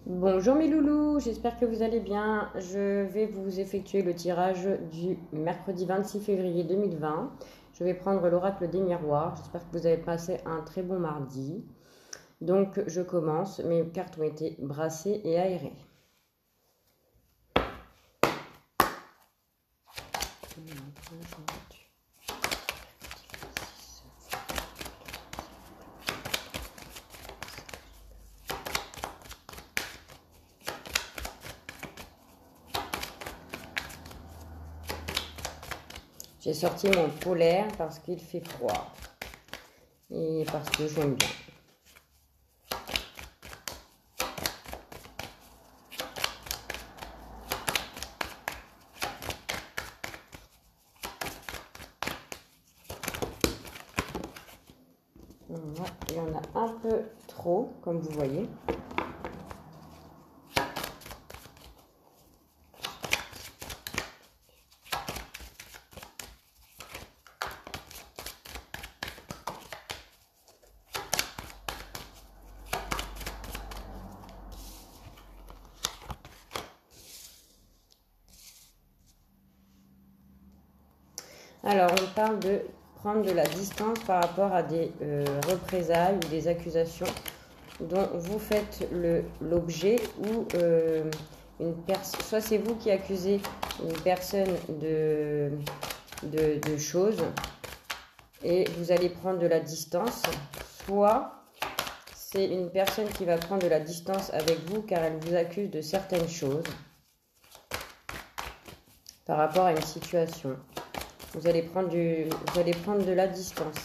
Bonjour mes loulous, j'espère que vous allez bien. Je vais vous effectuer le tirage du mercredi 26 février 2020. Je vais prendre l'oracle des miroirs. J'espère que vous avez passé un très bon mardi. Donc je commence. Mes cartes ont été brassées et aérées. J'ai sorti mon polaire parce qu'il fait froid et parce que j'aime bien. Voilà, il y en a un peu trop, comme vous voyez. Alors, on parle de prendre de la distance par rapport à des représailles ou des accusations dont vous faites l'objet ou soit c'est vous qui accusez une personne de choses et vous allez prendre de la distance, soit c'est une personne qui va prendre de la distance avec vous car elle vous accuse de certaines choses par rapport à une situation. Vous allez prendre de la distance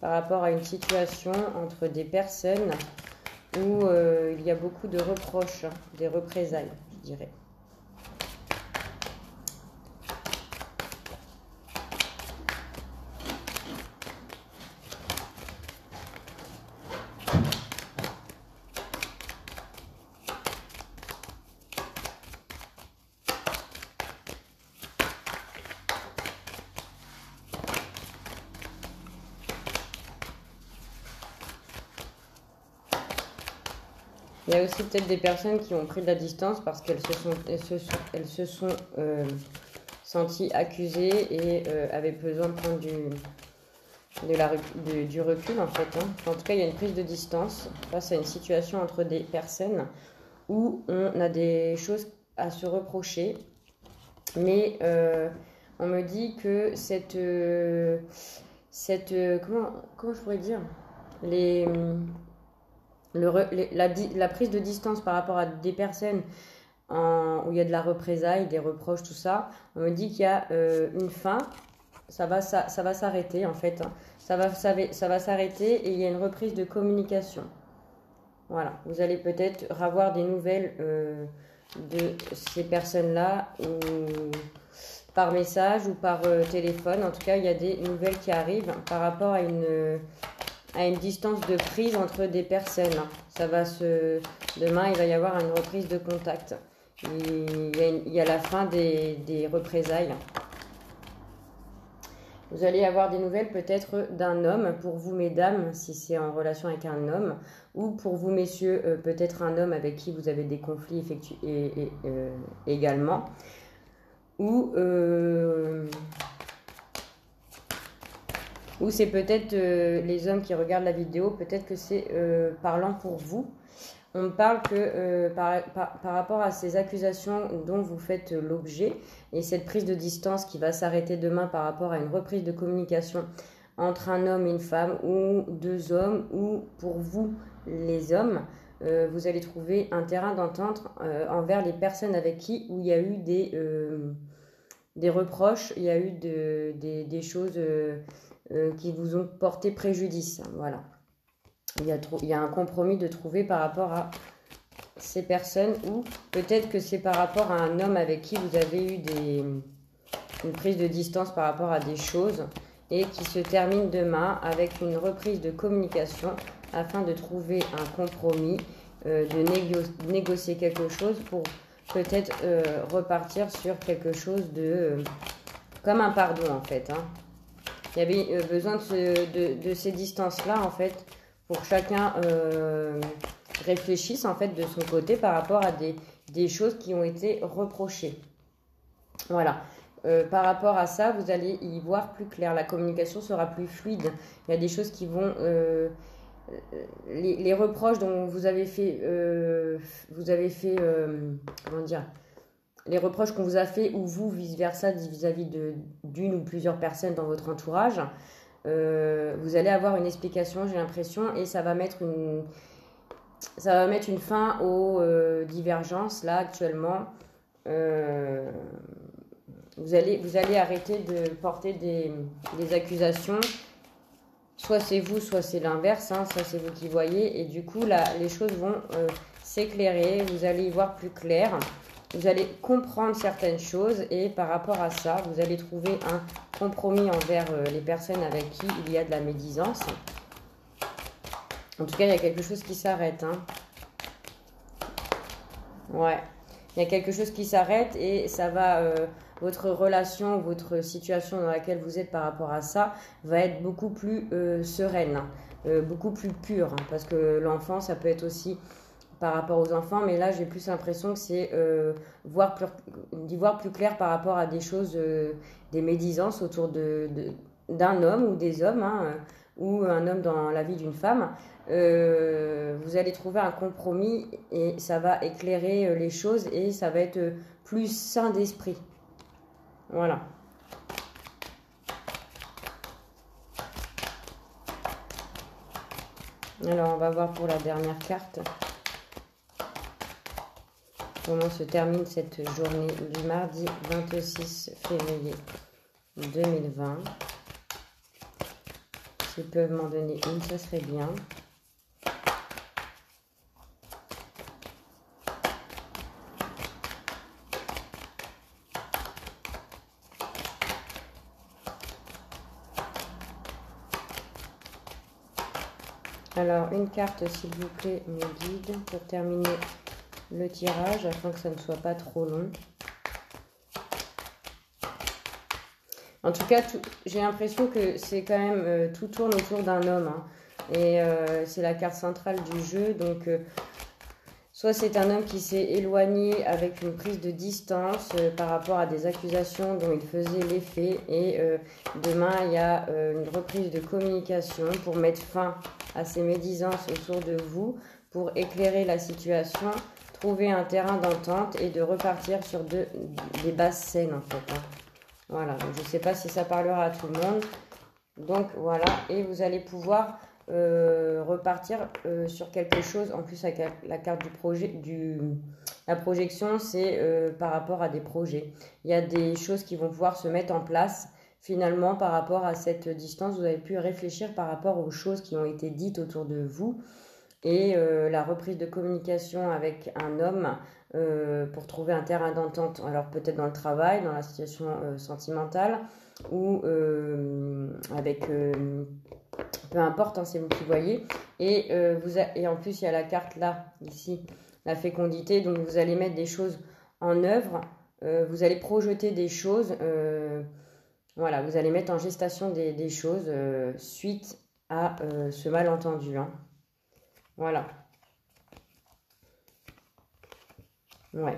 par rapport à une situation entre des personnes où il y a beaucoup de reproches, des représailles, je dirais. Il y a aussi peut-être des personnes qui ont pris de la distance parce qu'elles se sont senties accusées et avaient besoin de prendre du recul en fait. En tout cas, il y a une prise de distance face à une situation entre des personnes où on a des choses à se reprocher. Mais on me dit que comment je pourrais dire la prise de distance par rapport à des personnes où il y a de la représaille, des reproches, tout ça, on me dit qu'il y a une fin, ça va s'arrêter en fait. Ça va s'arrêter et il y a une reprise de communication. Voilà, vous allez peut-être avoir des nouvelles de ces personnes-là par message ou par téléphone. En tout cas, il y a des nouvelles qui arrivent par rapport à une distance de prise entre des personnes. Demain, il va y avoir une reprise de contact. Il y a la fin des représailles. Vous allez avoir des nouvelles peut-être d'un homme, pour vous mesdames, si c'est en relation avec un homme, ou pour vous messieurs, peut-être un homme avec qui vous avez des conflits également. Ou c'est peut-être les hommes qui regardent la vidéo, peut-être que c'est parlant pour vous. On me parle que par rapport à ces accusations dont vous faites l'objet et cette prise de distance qui va s'arrêter demain par rapport à une reprise de communication entre un homme et une femme ou deux hommes ou pour vous les hommes, vous allez trouver un terrain d'entente envers les personnes avec qui où il y a eu des reproches, il y a eu des choses qui vous ont porté préjudice. Voilà. Il y a un compromis de trouver par rapport à ces personnes ou peut-être que c'est par rapport à un homme avec qui vous avez eu une prise de distance par rapport à des choses et qui se termine demain avec une reprise de communication afin de trouver un compromis, de négocier quelque chose pour peut-être repartir sur quelque chose comme un pardon en fait. Il y avait besoin de ces distances-là en fait pour chacun réfléchisse en fait de son côté par rapport à des choses qui ont été reprochées. Voilà. Par rapport à ça, vous allez y voir plus clair. La communication sera plus fluide. Il y a des choses qui vont... les reproches dont vous avez fait... comment dire, les reproches qu'on vous a fait ou vous, vice-versa, vis-à-vis d'une ou plusieurs personnes dans votre entourage, vous allez avoir une explication, j'ai l'impression, et ça va mettre une fin aux divergences, là, actuellement. Vous allez arrêter de porter des accusations. Soit c'est vous, soit c'est l'inverse, hein, ça c'est vous qui voyez. Et du coup, là, les choses vont s'éclairer, vous allez y voir plus clair. Vous allez comprendre certaines choses et par rapport à ça, vous allez trouver un compromis envers les personnes avec qui il y a de la médisance. En tout cas, il y a quelque chose qui s'arrête. Hein. Ouais, il y a quelque chose qui s'arrête et ça va... votre relation, votre situation dans laquelle vous êtes par rapport à ça va être beaucoup plus sereine, beaucoup plus pure. Hein, parce que l'enfant, ça peut être aussi par rapport aux enfants, mais là, j'ai plus l'impression que c'est d'y voir plus clair par rapport à des choses, des médisances autour d'un homme ou des hommes, hein, ou un homme dans la vie d'une femme. Vous allez trouver un compromis et ça va éclairer les choses et ça va être plus sain d'esprit. Voilà. Alors, on va voir pour la dernière carte. Comment se termine cette journée du mardi 26 février 2020. S'ils peuvent m'en donner une, ça serait bien. Alors, une carte, s'il vous plaît, me guide pour terminer le tirage afin que ça ne soit pas trop long. En tout cas, j'ai l'impression que c'est quand même... tout tourne autour d'un homme. Hein. Et c'est la carte centrale du jeu. Donc, soit c'est un homme qui s'est éloigné avec une prise de distance par rapport à des accusations dont il faisait l'effet. Et demain, il y a une reprise de communication pour mettre fin à ces médisances autour de vous, pour éclairer la situation, trouver un terrain d'entente et de repartir sur des bases saines en fait. Hein. Voilà, donc je ne sais pas si ça parlera à tout le monde. Donc voilà, et vous allez pouvoir repartir sur quelque chose. En plus, avec la carte du projet, la projection, c'est par rapport à des projets. Il y a des choses qui vont pouvoir se mettre en place. Finalement, par rapport à cette distance, vous avez pu réfléchir par rapport aux choses qui ont été dites autour de vous et la reprise de communication avec un homme pour trouver un terrain d'entente. Alors peut-être dans le travail, dans la situation sentimentale ou avec... peu importe, hein, c'est vous qui voyez. Et en plus, il y a la carte là, ici, la fécondité. Donc vous allez mettre des choses en œuvre. Vous allez projeter des choses... voilà, vous allez mettre en gestation des choses suite à ce malentendu. Hein. Voilà. Ouais.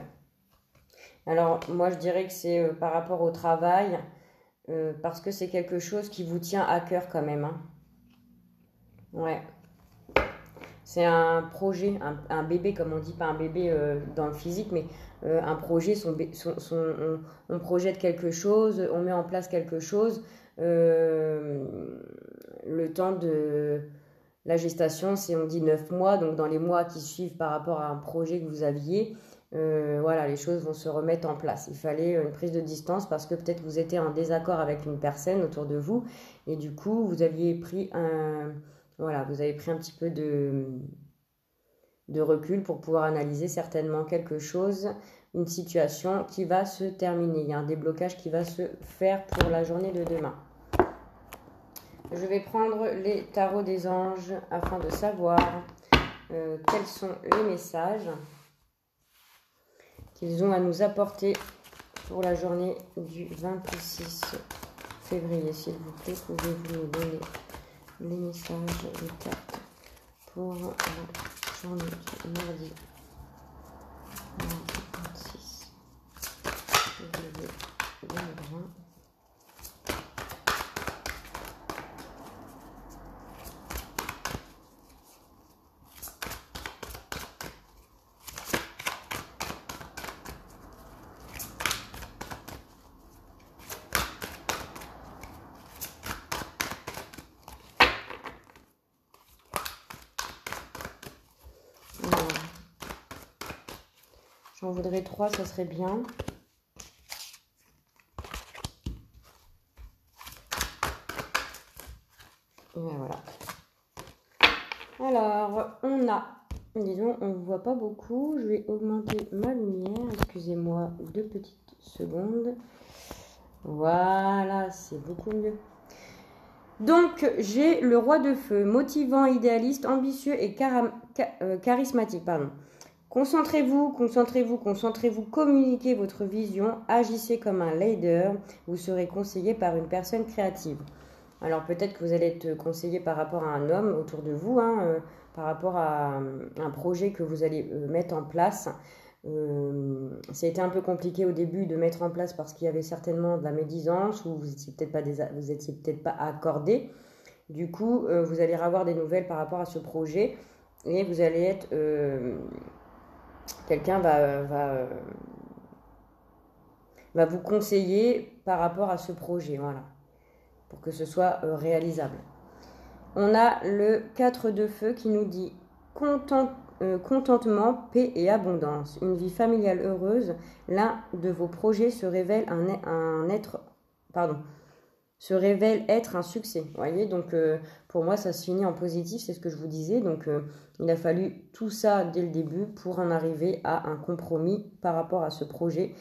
Alors, moi, je dirais que c'est par rapport au travail, parce que c'est quelque chose qui vous tient à cœur quand même. Hein. Ouais. C'est un projet, un bébé, comme on dit, pas un bébé dans le physique, mais un projet, on projette quelque chose, on met en place quelque chose. Le temps de la gestation, on dit 9 mois, donc dans les mois qui suivent par rapport à un projet que vous aviez, voilà, les choses vont se remettre en place. Il fallait une prise de distance parce que peut-être vous étiez en désaccord avec une personne autour de vous et du coup, vous aviez pris voilà, vous avez pris un petit peu de recul pour pouvoir analyser certainement quelque chose, une situation qui va se terminer. Il y a un déblocage qui va se faire pour la journée de demain. Je vais prendre les tarots des anges afin de savoir quels sont les messages qu'ils ont à nous apporter pour la journée du 26 février. S'il vous plaît, pouvez-vous nous donner les messages, les cartes pour la journée du mardi 26 février 2020. J'en voudrais 3, ça serait bien. Et voilà. Alors, on a, disons, on ne voit pas beaucoup. Je vais augmenter ma lumière. Excusez-moi 2 petites secondes. Voilà, c'est beaucoup mieux. Donc, j'ai le roi de feu, motivant, idéaliste, ambitieux et charismatique. Pardon. Concentrez-vous, concentrez-vous, concentrez-vous, communiquez votre vision, agissez comme un leader, vous serez conseillé par une personne créative. Alors peut-être que vous allez être conseillé par rapport à un homme autour de vous, par rapport à un projet que vous allez mettre en place. Ça a été un peu compliqué au début de mettre en place parce qu'il y avait certainement de la médisance ou vous n'étiez peut-être pas accordé. Du coup, vous allez avoir des nouvelles par rapport à ce projet et vous allez être... quelqu'un va vous conseiller par rapport à ce projet, voilà, pour que ce soit réalisable. On a le 4 de feu qui nous dit contentement, paix et abondance, une vie familiale heureuse. L'un de vos projets se révèle se révèle être un succès. Vous voyez, donc pour moi, ça se finit en positif, c'est ce que je vous disais. Donc, il a fallu tout ça dès le début pour en arriver à un compromis par rapport à ce projet,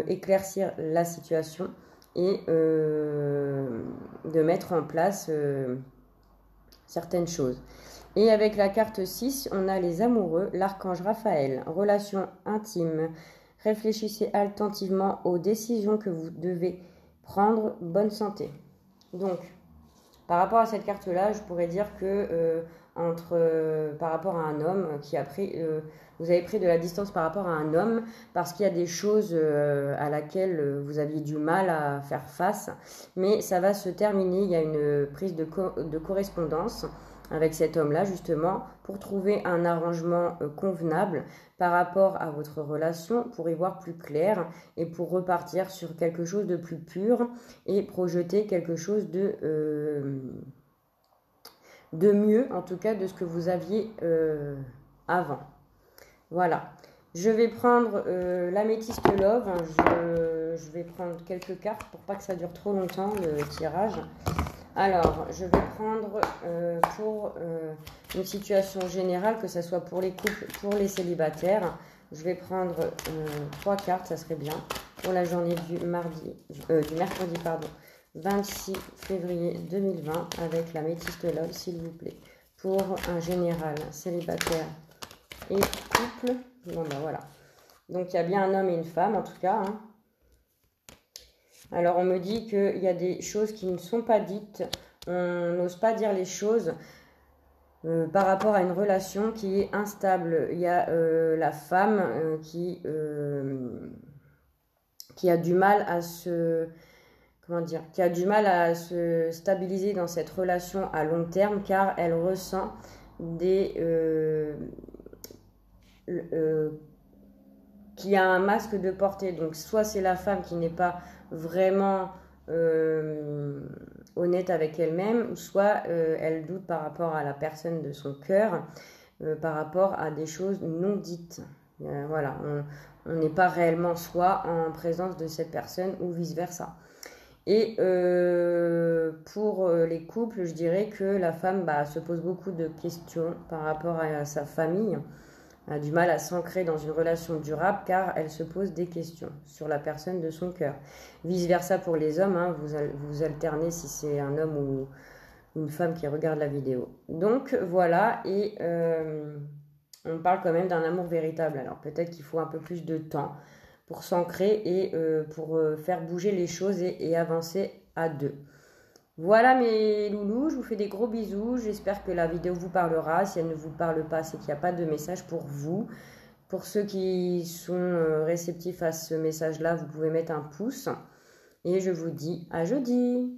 éclaircir la situation et de mettre en place certaines choses. Et avec la carte 6, on a les amoureux, l'archange Raphaël, relation intime. Réfléchissez attentivement aux décisions que vous devez prendre, bonne santé. Donc, par rapport à cette carte-là, je pourrais dire que par rapport à un homme qui a pris, vous avez pris de la distance par rapport à un homme parce qu'il y a des choses à laquelle vous aviez du mal à faire face, mais ça va se terminer. Il y a une prise de correspondance avec cet homme-là justement pour trouver un arrangement convenable par rapport à votre relation pour y voir plus clair et pour repartir sur quelque chose de plus pur et projeter quelque chose de mieux, en tout cas de ce que vous aviez avant. Voilà. Je vais prendre l'améthyste love. Je vais prendre quelques cartes pour pas que ça dure trop longtemps le tirage. Alors, je vais prendre pour une situation générale, que ce soit pour les couples, pour les célibataires. Je vais prendre 3 cartes, ça serait bien, pour la journée du mercredi, 26 février 2020, avec la métiste love, s'il vous plaît. Pour un général, célibataire et couple. Bon, ben voilà. Donc, il y a bien un homme et une femme, en tout cas, hein. Alors, on me dit qu'il y a des choses qui ne sont pas dites. On n'ose pas dire les choses par rapport à une relation qui est instable. Il y a la femme qui a du mal à se... Comment dire, qui a du mal à se stabiliser dans cette relation à long terme car elle ressent qu'il y a un masque de portée. Donc, soit c'est la femme qui n'est pas vraiment honnête avec elle-même, soit elle doute par rapport à la personne de son cœur, par rapport à des choses non dites. Voilà, on n'est pas réellement soi en présence de cette personne ou vice-versa. Et pour les couples, je dirais que la femme se pose beaucoup de questions par rapport à sa famille, a du mal à s'ancrer dans une relation durable car elle se pose des questions sur la personne de son cœur. Vice versa pour les hommes, hein, vous alternez si c'est un homme ou une femme qui regarde la vidéo. Donc voilà, et on parle quand même d'un amour véritable. Alors peut-être qu'il faut un peu plus de temps pour s'ancrer et pour faire bouger les choses et avancer à deux. Voilà mes loulous, je vous fais des gros bisous. J'espère que la vidéo vous parlera. Si elle ne vous parle pas, c'est qu'il n'y a pas de message pour vous. Pour ceux qui sont réceptifs à ce message-là, vous pouvez mettre un pouce. Et je vous dis à jeudi.